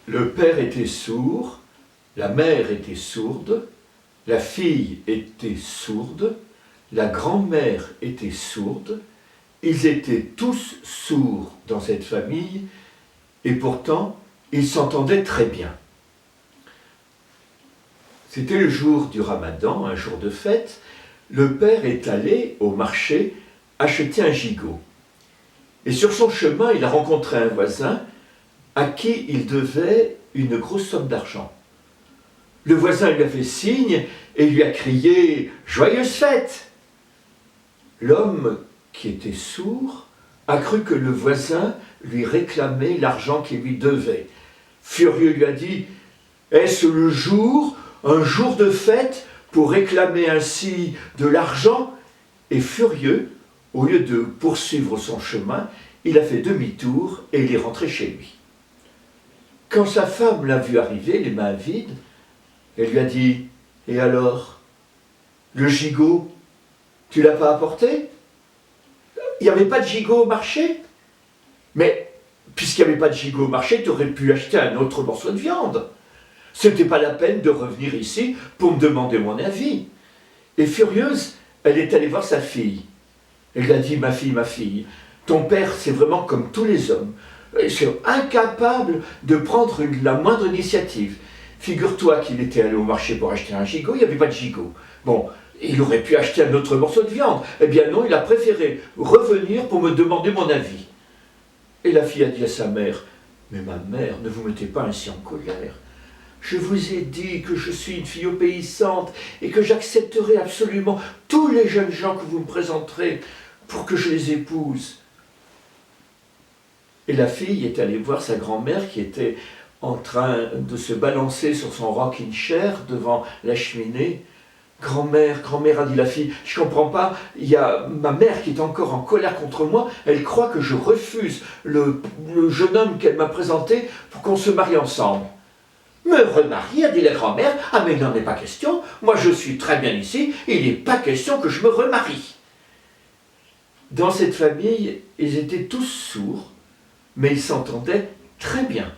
Le père était sourd, la mère était sourde, la fille était sourde, la grand-mère était sourde, ils étaient tous sourds dans cette famille, et pourtant, ils s'entendaient très bien. C'était le jour du Ramadan, un jour de fête. Le père est allé au marché acheter un gigot. Et sur son chemin, il a rencontré un voisin à qui il devait une grosse somme d'argent. Le voisin lui a fait signe et lui a crié « Joyeuse fête !» L'homme, qui était sourd, a cru que le voisin lui réclamait l'argent qu'il lui devait. Furieux, lui a dit « Est-ce un jour de fête, pour réclamer ainsi de l'argent ?» Et furieux, au lieu de poursuivre son chemin, il a fait demi-tour et il est rentré chez lui. Quand sa femme l'a vu arriver, les mains vides, elle lui a dit « Et alors, le gigot, tu l'as pas apporté ? Il n'y avait pas de gigot au marché ? Mais, puisqu'il n'y avait pas de gigot au marché, tu aurais pu acheter un autre morceau de viande. Ce n'était pas la peine de revenir ici pour me demander mon avis. » Et furieuse, elle est allée voir sa fille. Elle lui a dit « Ma fille, ton père, c'est vraiment comme tous les hommes. Il est incapable de prendre la moindre initiative. Figure-toi qu'il était allé au marché pour acheter un gigot, il n'y avait pas de gigot. Bon, il aurait pu acheter un autre morceau de viande. Eh bien non, il a préféré revenir pour me demander mon avis. » Et la fille a dit à sa mère « Mais ma mère, ne vous mettez pas ainsi en colère. Je vous ai dit que je suis une fille obéissante et que j'accepterai absolument tous les jeunes gens que vous me présenterez pour que je les épouse. » Et la fille est allée voir sa grand-mère qui était en train de se balancer sur son rocking chair devant la cheminée. « Grand-mère, a dit la fille, je ne comprends pas, il y a ma mère qui est encore en colère contre moi, elle croit que je refuse le jeune homme qu'elle m'a présenté pour qu'on se marie ensemble. » « Me remarier, a dit la grand-mère, ah mais il n'en est pas question, moi je suis très bien ici, il n'est pas question que je me remarie. » Dans cette famille, ils étaient tous sourds, mais ils s'entendaient très bien.